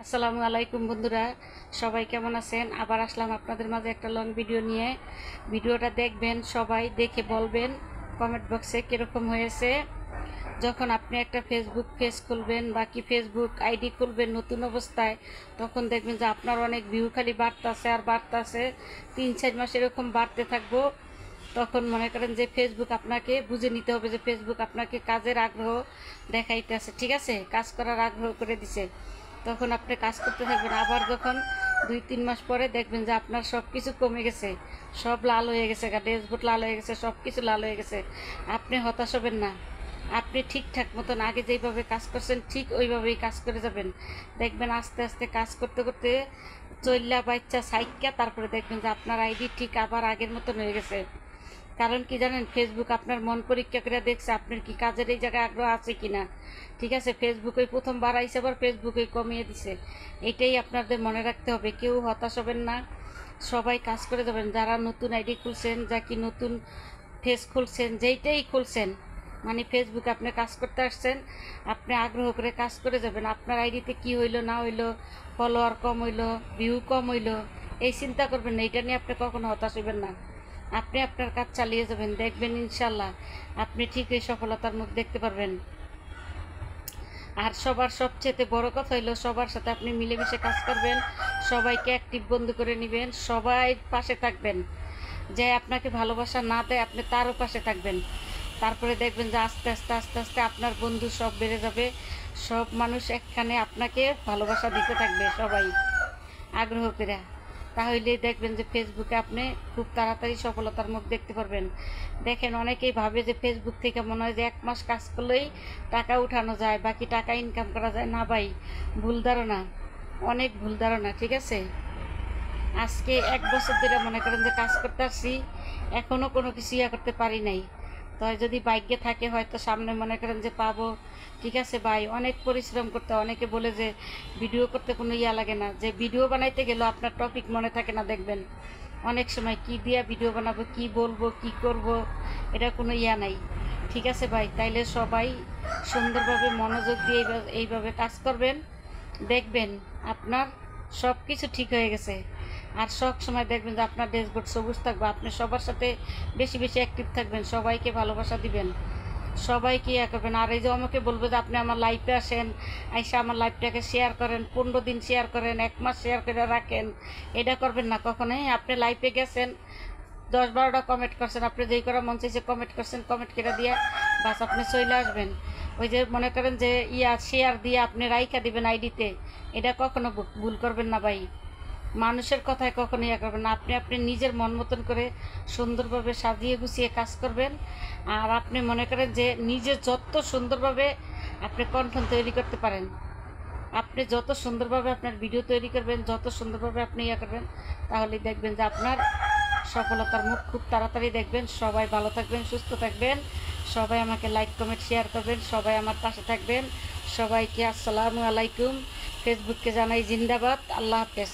আসসালামু আলাইকুম বন্ধুরা, সবাই কেমন আছেন? আবার আসলাম আপনাদের মাঝে একটা লং ভিডিও নিয়ে। ভিডিওটা দেখবেন, সবাই দেখে বলবেন কমেন্ট বক্সে কীরকম হয়েছে। যখন আপনি একটা ফেসবুক পেজ খুলবেন বা কি ফেসবুক আইডি খুলবেন নতুন অবস্থায়, তখন দেখবেন যে আপনার অনেক ভিউ খালি বাড়তেছে আর বাড়তেছে, 3-4 মাস এরকম বাড়তে থাকবো। তখন মনে করেন যে ফেসবুক আপনাকে বুঝে নিতে হবে যে ফেসবুক আপনাকে কাজের আগ্রহ দেখাইতেছে, ঠিক আছে, কাজ করার আগ্রহ করে দিছে। তখন আপনি কাজ করতে থাকবেন। আবার যখন 2-3 মাস পরে দেখবেন যে আপনার সব কিছু কমে গেছে, সব লাল হয়ে গেছে, ড্যাশবোর্ড লাল হয়ে গেছে, সব কিছু লাল হয়ে গেছে। আপনি হতাশ হবেন না, আপনি ঠিকঠাক মতন আগে যেইভাবে কাজ করছেন ঠিক ওইভাবেই কাজ করে যাবেন। দেখবেন আস্তে আস্তে কাজ করতে করতে চল্লা বাচ্চা সাইকা তারপরে দেখবেন যে আপনার আইডি ঠিক আবার আগের মতন হয়ে গেছে। কারণ কি জানেন, ফেসবুক আপনার মন পরীক্ষা করে দেখছে আপনার কি কাজের এই জায়গায় আগ্রহ আছে কিনা। ঠিক আছে, ফেসবুকে প্রথম বাড়াইছে, আবার ফেসবুকে কমিয়ে দিছে। এটাই আপনাদের মনে রাখতে হবে। কেউ হতাশ হবেন না, সবাই কাজ করে যাবেন। যারা নতুন আইডি খুলছেন, যা কি নতুন ফেস খুলছেন, যেইটাই খুলছেন, মানে ফেসবুকে আপনি কাজ করতে আসছেন, আপনি আগ্রহ করে কাজ করে যাবেন। আপনার আইডিতে কি হইলো না হইলো, ফলোয়ার কম হইলো, ভিউ কম হইলো, এই চিন্তা করবেন না। এটা নিয়ে আপনি কখনো হতাশ হইবেন না। আপনি আপনার কাজ চালিয়ে যাবেন, দেখবেন ইনশাল্লাহ আপনি ঠিকই সফলতার মুখ দেখতে পারবেন। আর সবার সবচেয়ে বড় কথা হইলো সবার সাথে আপনি মিলেমিশে কাজ করবেন, সবাইকে অ্যাক্টিভ বন্ধু করে নেবেন, সবাই পাশে থাকবেন। যে আপনাকে ভালোবাসা না দেয় আপনি তারও পাশে থাকবেন। তারপরে দেখবেন যে আস্তে আস্তে আস্তে আস্তে আপনার বন্ধু সব বেড়ে যাবে। সব মানুষ একখানে আপনাকে ভালোবাসা দিতে থাকবে, সবাই আগ্রহ করে। তাহলে দেখবেন যে ফেসবুকে আপনি খুব তাড়াতাড়ি সফলতার মুখ দেখতে পারবেন। দেখেন, অনেকেই ভাবে যে ফেসবুক থেকে মনে হয় যে 1 মাস কাজ করলেই টাকা উঠানো যায়, বাকি টাকা ইনকাম করা যায় না। ভাই, ভুল ধারণা, অনেক ভুল ধারণা। ঠিক আছে, আজকে 1 বছর ধরে মনে করেন যে কাজ করতে আসছি, এখনও কোনো কিছু করতে পারি নাই। তো যদি ভাগ্যে থাকে হয়তো সামনে মনে করেন যে পাবো। ঠিক আছে ভাই, অনেক পরিশ্রম করতে। অনেকে বলে যে ভিডিও করতে কোনো লাগে না, যে ভিডিও বানাইতে গেলেও আপনার টপিক মনে থাকে না। দেখবেন অনেক সময় কি দিয়া ভিডিও বানাবো, কি বলবো, কি করব, এটা কোনো নাই। ঠিক আছে ভাই, তাইলে সবাই সুন্দরভাবে মনোযোগ দিয়ে এইভাবে কাজ করবেন, দেখবেন আপনার সব কিছু ঠিক হয়ে গেছে। আর সব সময় দেখবেন যে আপনার ড্যাশবোর্ড সবুজ থাকবে। আপনি সবার সাথে বেশি বেশি অ্যাক্টিভ থাকবেন, সবাইকে ভালোবাসা দিবেন, সবাইকে করবেন। আর এই যে আমাকে বলবো যে আপনি আমার লাইফে আসেন, আইসা আমার লাইফটাকে শেয়ার করেন, 15 দিন শেয়ার করেন, 1 মাস শেয়ার করে রাখেন, এটা করবেন না কখনোই। আপনি লাইফে গেছেন, 10-12টা কমেন্ট করছেন, আপনি যেই করা মন চাইছে কমেন্ট করছেন, কমেন্ট করে দিয়ে বাস আপনি চলে আসবেন। ওই যে মনে করেন যে শেয়ার দিয়ে আপনি রাইখা দিবেন আইডিতে, এটা কখনো ভুল করবেন না ভাই। মানুষের কথায় কখনো করবেন না। আপনি নিজের মন মতন করে সুন্দরভাবে সাজিয়ে গুছিয়ে কাজ করবেন। আর আপনি মনে করেন যে নিজে যত সুন্দরভাবে আপনি কন্টেন্ট তৈরি করতে পারেন, আপনি যত সুন্দরভাবে আপনার ভিডিও তৈরি করবেন, যত সুন্দরভাবে আপনি করবেন, তাহলে দেখবেন যে আপনার সফলতার মুখ খুব তাড়াতাড়ি দেখবেন। সবাই ভালো থাকবেন, সুস্থ থাকবেন, সবাই আমাকে লাইক কমেন্ট শেয়ার করবেন, সবাই আমার পাশে থাকবেন। সবাইকে আসসালামু আলাইকুম। ফেসবুককে জানাই জিন্দাবাদ। আল্লাহ হাফেজ।